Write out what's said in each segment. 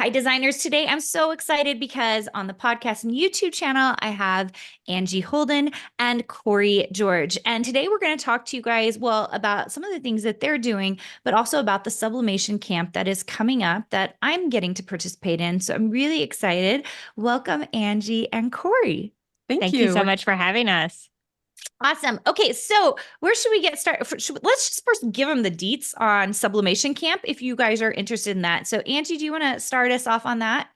Hi, designers. Today I'm so excited because on the podcast and YouTube channel, I have Angie Holden and Cori George. And today we're going to talk to you guys, well, about some of the things that they're doing, but also about the sublimation camp that is coming up that I'm getting to participate in. So I'm really excited. Welcome, Angie and Cori. Thank Thank you you. so much for having us. Awesome. Okay, so where should we get started? Let's just first give them the deets on Sublimation Camp if you guys are interested in that. So, Angie, do you want to start us off on that?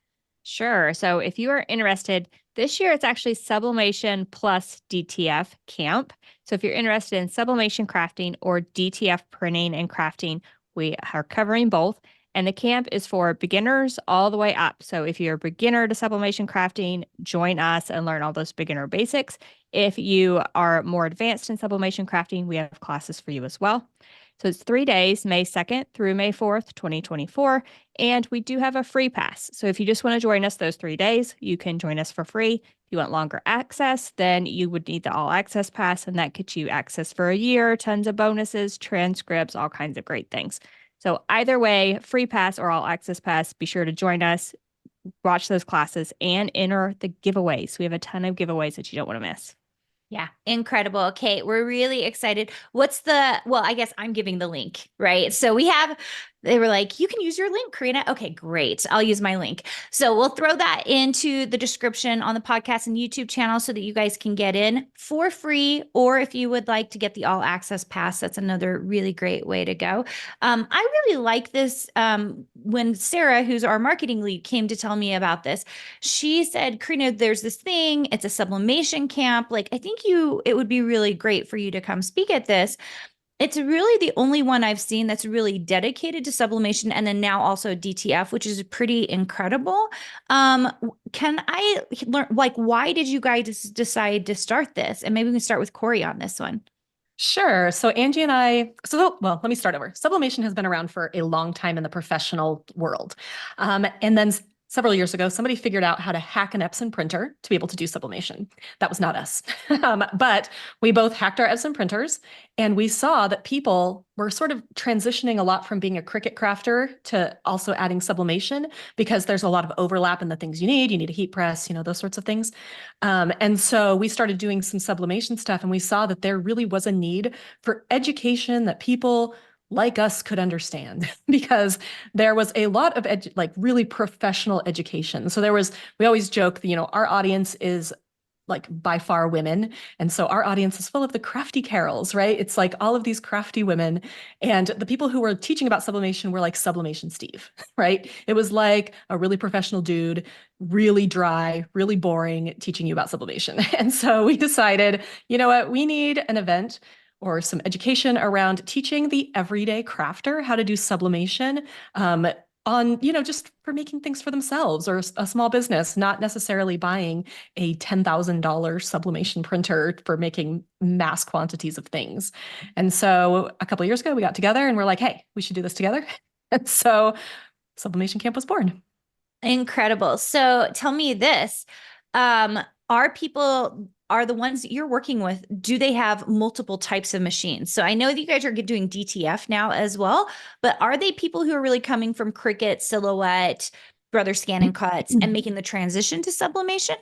Sure. So if you are interested, this year it's actually Sublimation plus DTF camp. So if you're interested in sublimation crafting or DTF printing and crafting, we are covering both. And the camp is for beginners all the way up. So if you're a beginner to sublimation crafting, join us and learn all those beginner basics. If you are more advanced in sublimation crafting, we have classes for you as well. So it's 3 days, May 2nd through May 4th, 2024. And we do have a free pass. So if you just want to join us those 3 days, you can join us for free. If you want longer access, then you would need the all access pass, and that gets you access for a year, tons of bonuses, transcripts, all kinds of great things. So either way, free pass or all access pass, be sure to join us, watch those classes, and enter the giveaways. We have a ton of giveaways that you don't want to miss. Yeah, incredible. Okay, we're really excited. Well, I guess I'm giving the link, right? So they were like, you can use your link, Karina. Okay, great. I'll use my link. So we'll throw that into the description on the podcast and YouTube channel so that you guys can get in for free. Or if you would like to get the all access pass, that's another really great way to go. I really like this. When Sarah, who's our marketing lead, came to tell me about this, she said, Karina, there's this thing, it's a sublimation camp. Like, I think it would be really great for you to come speak at this. It's really the only one I've seen that's really dedicated to sublimation and then now also DTF, which is pretty incredible. Can I learn, like, why did you guys decide to start this? And maybe we can start with Cori on this one. Sure. So Angie and well, let me start over. Sublimation has been around for a long time in the professional world. And then several years ago, somebody figured out how to hack an Epson printer to be able to do sublimation. That was not us. But we both hacked our Epson printers, and we saw that people were sort of transitioning a lot from being a Cricut crafter to also adding sublimation because there's a lot of overlap in the things you need. You need a heat press, those sorts of things. And so we started doing some sublimation stuff, and we saw that there really was a need for education that people like us could understand because there was a lot of really professional education. So we always joke, our audience is like by far women. And so our audience is full of the crafty Carols, right? It's like all of these crafty women. And the people who were teaching about sublimation were like Sublimation Steve, right? It was like a really professional dude, really dry, really boring, teaching you about sublimation. And so we decided, you know what, we need an event or some education around teaching the everyday crafter how to do sublimation on, just for making things for themselves or a small business, not necessarily buying a $10,000 sublimation printer for making mass quantities of things. And so a couple of years ago, we got together and we're like, hey, we should do this together. And so Sublimation Camp was born. Incredible. So tell me this. Are the ones that you're working with, do they have multiple types of machines? So I know that you guys are doing DTF now as well, but are they people who are really coming from Cricut, Silhouette, Brother Scan and Cuts and making the transition to sublimation?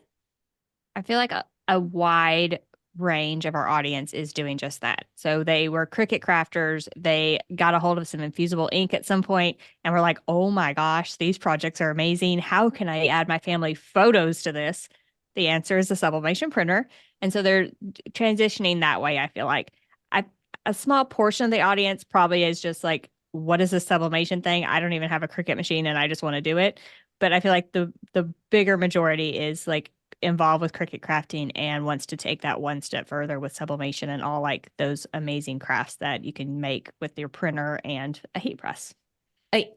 I feel like a wide range of our audience is doing just that. So they were Cricut crafters. They got a hold of some infusible ink at some point and were like, oh my gosh, these projects are amazing. How can I add my family photos to this? The answer is a sublimation printer. And so they're transitioning that way. I feel like a small portion of the audience probably is just like, what is this sublimation thing? I don't even have a Cricut machine and I just want to do it. But I feel like the bigger majority is like involved with Cricut crafting and wants to take that one step further with sublimation and all like those amazing crafts that you can make with your printer and a heat press.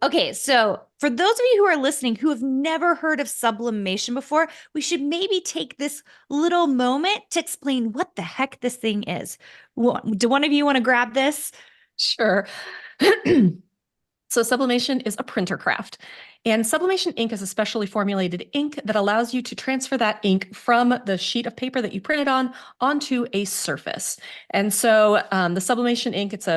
Okay, so for those of you who are listening who have never heard of sublimation before, we should maybe take this little moment to explain what the heck this thing is. Do one of you want to grab this? Sure. So sublimation is a printer craft. And sublimation ink is a specially formulated ink that allows you to transfer that ink from the sheet of paper that you printed on onto a surface. And so the sublimation ink, it's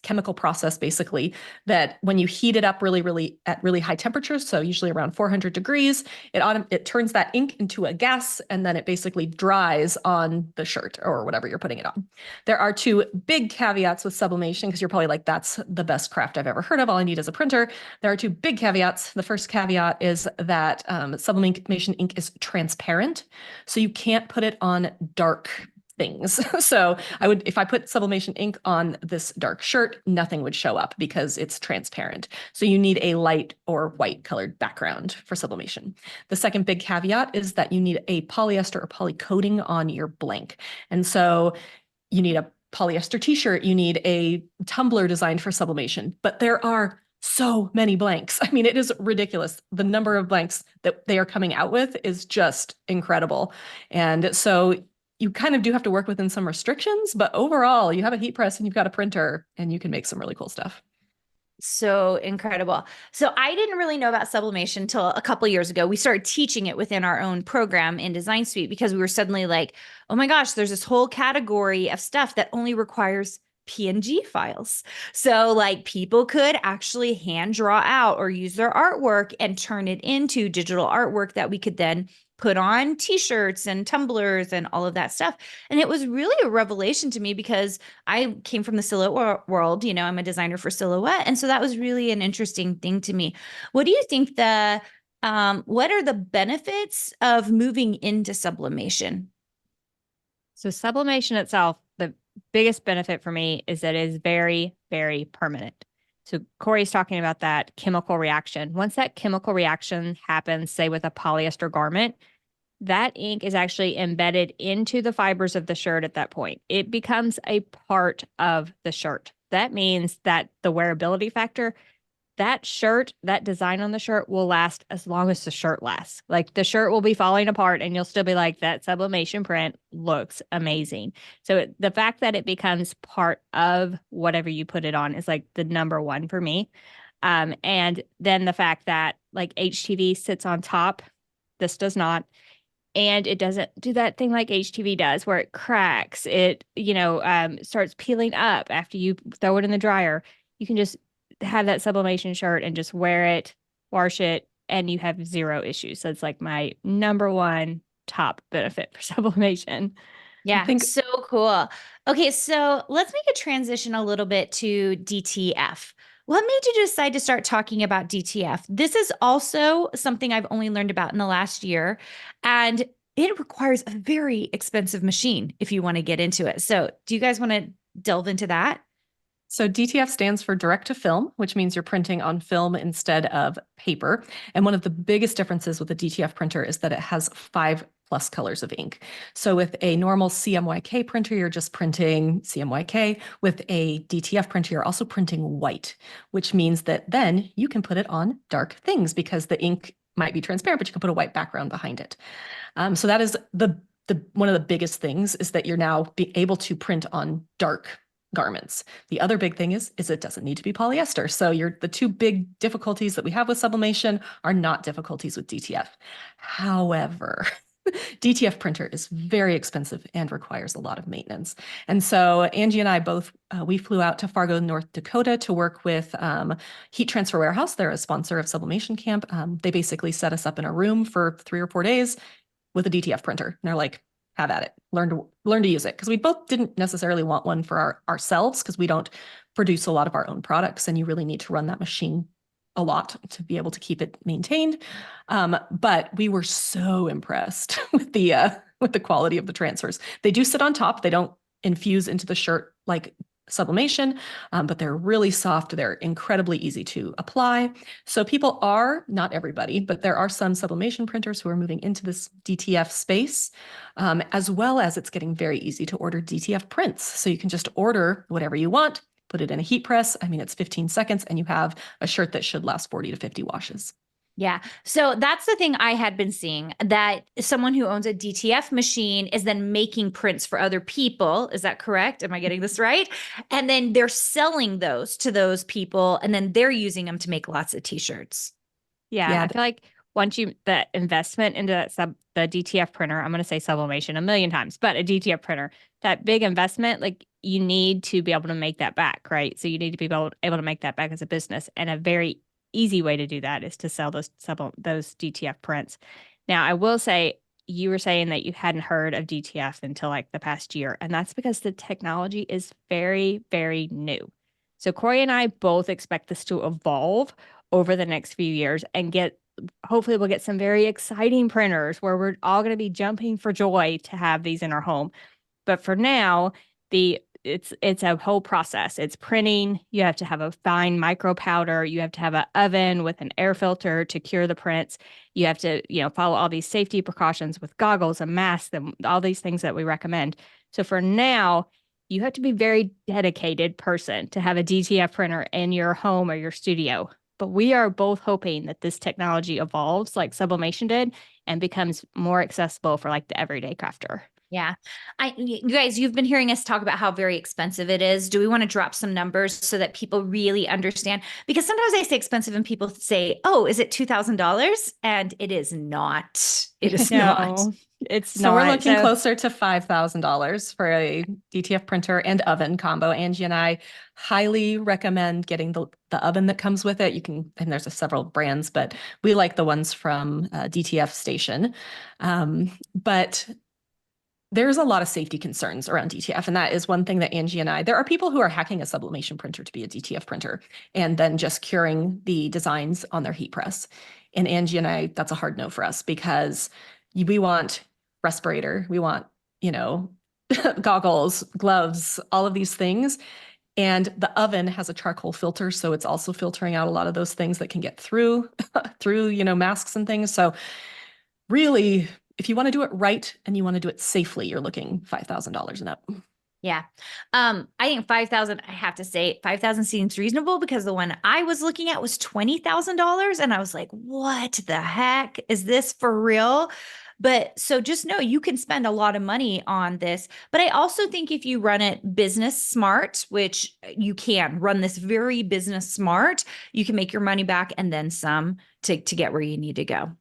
chemical process basically that when you heat it up really at really high temperatures, so usually around 400 degrees, it turns that ink into a gas, and then it basically dries on the shirt or whatever you're putting it on. There are two big caveats with sublimation, because you're probably like, that's the best craft I've ever heard of. All I need is a printer. There are two big caveats. The first caveat is that sublimation ink is transparent, so you can't put it on dark things. So if I put sublimation ink on this dark shirt, nothing would show up because it's transparent. So you need a light or white colored background for sublimation. The second big caveat is that you need a polyester or poly coating on your blank. And so you need a polyester t-shirt, you need a tumbler designed for sublimation, but there are so many blanks. I mean, it is ridiculous. The number of blanks that they are coming out with is just incredible. And so you kind of do have to work within some restrictions, but overall you have a heat press and you've got a printer and you can make some really cool stuff. So incredible. So I didn't really know about sublimation until a couple of years ago. We started teaching it within our own program in Design Suite because we were suddenly like, oh my gosh, there's this whole category of stuff that only requires PNG files. So like people could actually hand draw out or use their artwork and turn it into digital artwork that we could then put on t-shirts and tumblers and all of that stuff. And it was really a revelation to me because I came from the silhouette world, you know, I'm a designer for silhouette. And so that was really an interesting thing to me. What do you think what are the benefits of moving into sublimation? So sublimation itself, the biggest benefit for me is that it is very, very permanent. So Cori's talking about that chemical reaction. Once that chemical reaction happens, say with a polyester garment, that ink is actually embedded into the fibers of the shirt at that point. It becomes a part of the shirt. That means that the wearability factor, that shirt, that design on the shirt will last as long as the shirt lasts. Like the shirt will be falling apart and you'll still be like, that sublimation print looks amazing. So the fact that it becomes part of whatever you put it on is like the number one for me. And then the fact that like HTV sits on top, this does not. And it doesn't do that thing like HTV does where it cracks. It, starts peeling up after you throw it in the dryer. You can just have that sublimation shirt and just wear it, wash it, and you have zero issues. So it's like my number one top benefit for sublimation. Yeah, so cool. Okay, so let's make a transition a little bit to DTF. What made you decide to start talking about DTF? This is also something I've only learned about in the last year, and it requires a very expensive machine if you want to get into it. So do you guys want to delve into that? So DTF stands for direct to film, which means you're printing on film instead of paper. And one of the biggest differences with a DTF printer is that it has 5+ colors of ink. So with a normal CMYK printer, you're just printing CMYK. With a DTF printer, you're also printing white, which means that then you can put it on dark things because the ink might be transparent, but you can put a white background behind it. So that is one of the biggest things, is that you're now able to print on dark garments. The other big thing is it doesn't need to be polyester. So the two big difficulties that we have with sublimation are not difficulties with DTF. However, DTF printer is very expensive and requires a lot of maintenance. And so Angie and I both, we flew out to Fargo, North Dakota to work with Heat Transfer Warehouse. They're a sponsor of Sublimation Camp. They basically set us up in a room for 3 or 4 days with a DTF printer. And they're like, have at it, learn to use it. Because we both didn't necessarily want one for ourselves, because we don't produce a lot of our own products, and you really need to run that machine a lot to be able to keep it maintained. But we were so impressed with the quality of the transfers. They do sit on top. They don't infuse into the shirt like sublimation, but they're really soft. They're incredibly easy to apply. So people not everybody, but there are some sublimation printers who are moving into this DTF space, as well as it's getting very easy to order DTF prints. So you can just order whatever you want, put it in a heat press. I mean, it's 15 seconds and you have a shirt that should last 40 to 50 washes. Yeah. So that's the thing I had been seeing, that someone who owns a DTF machine is then making prints for other people. Is that correct? Am I getting this right? And then they're selling those to those people, and then they're using them to make lots of t-shirts. Yeah. I feel like once that investment into the DTF printer, I'm going to say sublimation a million times, but a DTF printer, that big investment, like you need to be able to make that back, right? So you need to be able to make that back as a business. And a very easy way to do that is to sell those DTF prints. Now, I will say, you were saying that you hadn't heard of DTF until like the past year, and that's because the technology is very, very new. So Cori and I both expect this to evolve over the next few years and hopefully we'll get some very exciting printers where we're all going to be jumping for joy to have these in our home. But for now, it's a whole process. It's printing. You have to have a fine micro powder. You have to have an oven with an air filter to cure the prints. You have to, follow all these safety precautions with goggles and masks and all these things that we recommend. So for now, you have to be a very dedicated person to have a DTF printer in your home or your studio. But we are both hoping that this technology evolves like sublimation did and becomes more accessible for like the everyday crafter. Yeah. You guys, you've been hearing us talk about how very expensive it is. Do we want to drop some numbers so that people really understand? Because sometimes I say expensive and people say, oh, is it $2,000? And it is not. It is not. It's so not. We're looking closer to $5,000 for a DTF printer and oven combo. Angie and I highly recommend getting the oven that comes with it. And there's several brands, but we like the ones from DTF Station. But there's a lot of safety concerns around DTF. And that is one thing that Angie and there are people who are hacking a sublimation printer to be a DTF printer and then just curing the designs on their heat press. And Angie and that's a hard no for us because we want respirator, we want, goggles, gloves, all of these things. And the oven has a charcoal filter. So it's also filtering out a lot of those things that can get through, masks and things. So really, if you want to do it right and you want to do it safely, you're looking $5,000 and up. Yeah. I think 5,000, I have to say 5,000 seems reasonable because the one I was looking at was $20,000. And I was like, what the heck is this for real? But so just know you can spend a lot of money on this. But I also think if you run it business smart, which you can run this very business smart, you can make your money back and then some to get where you need to go.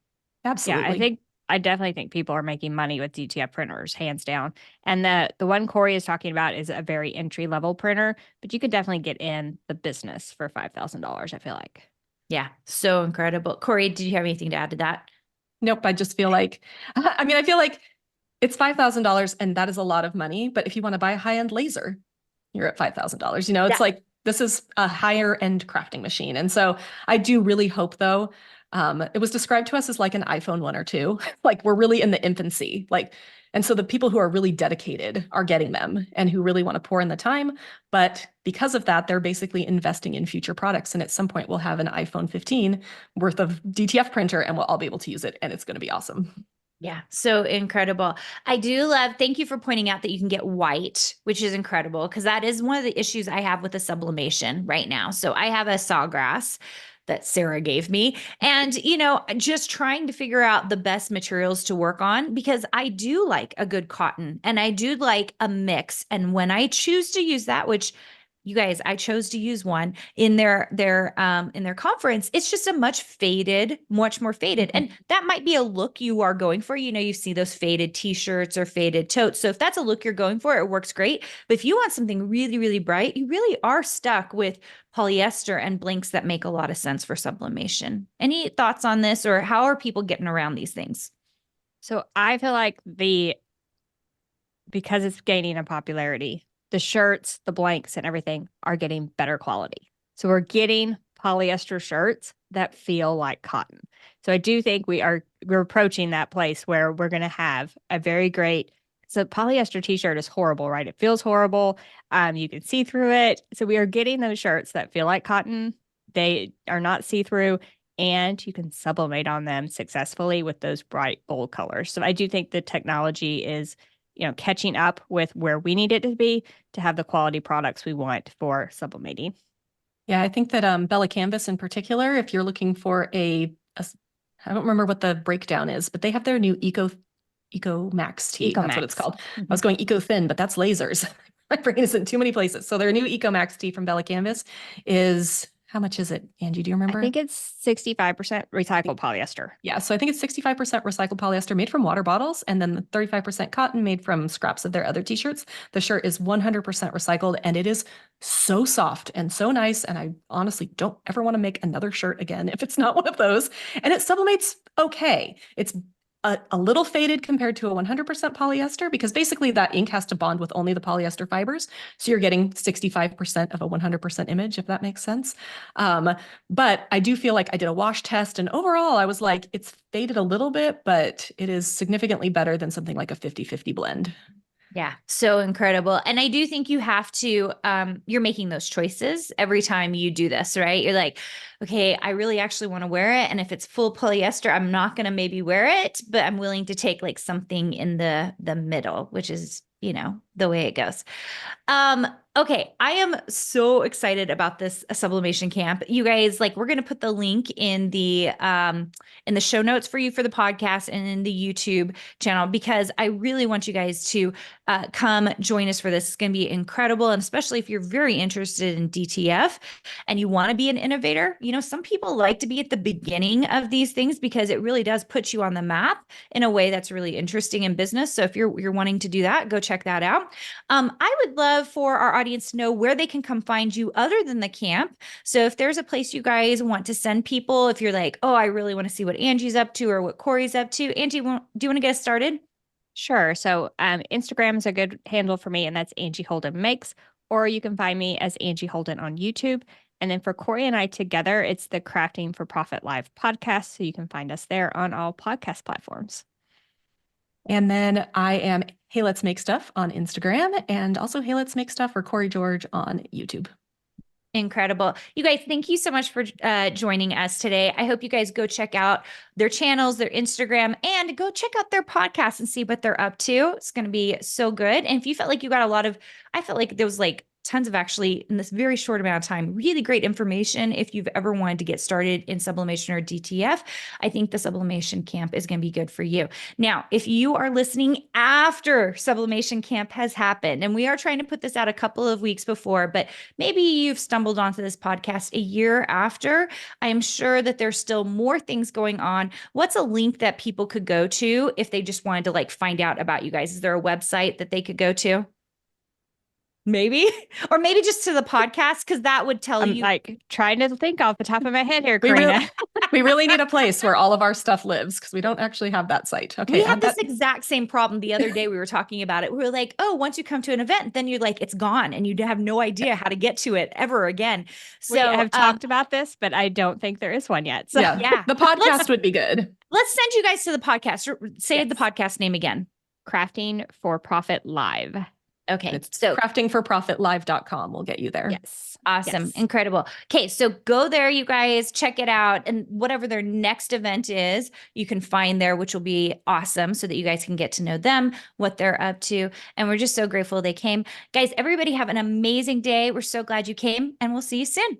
Absolutely. Yeah, I definitely think people are making money with DTF printers, hands down. And the one Cori is talking about is a very entry level printer, but you could definitely get in the business for $5,000, I feel like. Yeah, so incredible. Cori, did you have anything to add to that? Nope. I just feel like, I feel like it's $5,000 and that is a lot of money. But if you want to buy a high-end laser, you're at $5,000. It's like, this is a higher end crafting machine. And so I do really hope though, it was described to us as like an iPhone 1 or 2, like we're really in the infancy, and so the people who are really dedicated are getting them and who really want to pour in the time. But because of that, they're basically investing in future products. And at some point we'll have an iPhone 15 worth of DTF printer and we'll all be able to use it. And it's going to be awesome. Yeah, so incredible. Thank you for pointing out that you can get white, which is incredible because that is one of the issues I have with the sublimation right now. So I have a sawgrass that Sarah gave me and, just trying to figure out the best materials to work on because I do like a good cotton and I do like a mix. And when I choose to use that, which you guys, I chose to use one in their conference. It's just a much more faded. And that might be a look you are going for. You see those faded t-shirts or faded totes. So if that's a look you're going for, it works great. But if you want something really, really bright, you really are stuck with polyester and blinks that make a lot of sense for sublimation. Any thoughts on this or how are people getting around these things? So I feel like because it's gaining in popularity, the shirts, the blanks and everything are getting better quality. So we're getting polyester shirts that feel like cotton. So I do think we're approaching that place where we're going to have a very great, so polyester t-shirt is horrible, right? It feels horrible. You can see through it. So we are getting those shirts that feel like cotton. They are not see-through and you can sublimate on them successfully with those bright, bold colors. So I do think the technology is catching up with where we need it to be to have the quality products we want for sublimating. Yeah, I think that Bella Canvas in particular, if you're looking for I don't remember what the breakdown is, but they have their new Eco Max tee. That's what it's called. I was going Eco Thin, but that's lasers. My brain is in too many places. So their new Eco Max tee from Bella Canvas is How much is it, Angie? Do you I remember? think it's 65% recycled polyester. Yeah, so I think it's 65% recycled polyester made from water bottles, and then the 35% cotton made from scraps of their other t-shirts. The shirt is 100% recycled, and it is so soft and so nice. And I honestly don't ever want to make another shirt again if it's not one of those. And it sublimates okay. It's a little faded compared to a 100% polyester because basically that ink has to bond with only the polyester fibers. So you're getting 65% of a 100% image, if that makes sense. But I do feel like I did a wash test, and overall I was like, it's faded a little bit, but it is significantly better than something like a 50-50 blend. Yeah, so incredible. And I do think you have to, you're making those choices every time you do this, right? You're like, okay, I really actually want to wear it. And if it's full polyester, I'm not going to maybe wear it, but I'm willing to take like something in the middle, which is, you know, the way it goes. Okay, I am so excited about this sublimation camp. You guys, like, we're going to put the link in the show notes for you for the podcast and in the YouTube channel, because I really want you guys to come join us for this. It's going to be incredible. And especially if you're very interested in DTF and you want to be an innovator, you know, some people like to be at the beginning of these things because it really does put you on the map in a way that's really interesting in business. So if you're wanting to do that, go check that out. I would love for our audience to know where they can come find you other than the camp. So if there's a place you guys want to send people, if you're like, oh, I really want to see what Angie's up to or what Cori's up to. Angie, do you want to get us started? Sure. So Instagram is a good handle for me, and that's Angie Holden Makes, or you can find me as Angie Holden on YouTube. And then for Cori and I together, it's the Crafting for Profit Live podcast. So you can find us there on all podcast platforms. And then I am Hey Let's Make Stuff on Instagram, and also Hey Let's Make Stuff for Cori George on YouTube. Incredible. You guys, thank you so much for joining us today. I hope you guys go check out their channels, their Instagram, and go check out their podcast and see what they're up to. It's going to be so good. And if you felt like you got I felt like there was like tons of actually in this very short amount of time, really great information. If you've ever wanted to get started in sublimation or DTF, I think the sublimation camp is going to be good for you. Now, if you are listening after sublimation camp has happened, and we are trying to put this out a couple of weeks before, but maybe you've stumbled onto this podcast a year after, I am sure that there's still more things going on. What's a link that people could go to if they just wanted to like find out about you guys? Is there a website that they could go to? Maybe, or maybe just to the podcast, because that would tell I'm you. like trying to think off the top of my head here, Karina. We really need a place where all of our stuff lives, because we don't actually have that site. Okay. We had this exact same problem the other day. We were talking about it. We were like, oh, once you come to an event, then you're like, it's gone and you have no idea how to get to it ever again. So we have talked about this, but I don't think there is one yet. So yeah. The podcast would be good. Let's send you guys to the podcast. Say the podcast name again. Crafting for Profit Live. Okay. So craftingforprofitlive.com will get you there. Yes. Awesome. Yes. Incredible. Okay. So go there, you guys, check it out. And whatever their next event is, you can find there, which will be awesome so that you guys can get to know them, what they're up to. And we're just so grateful they came. Guys, everybody have an amazing day. We're so glad you came, and we'll see you soon.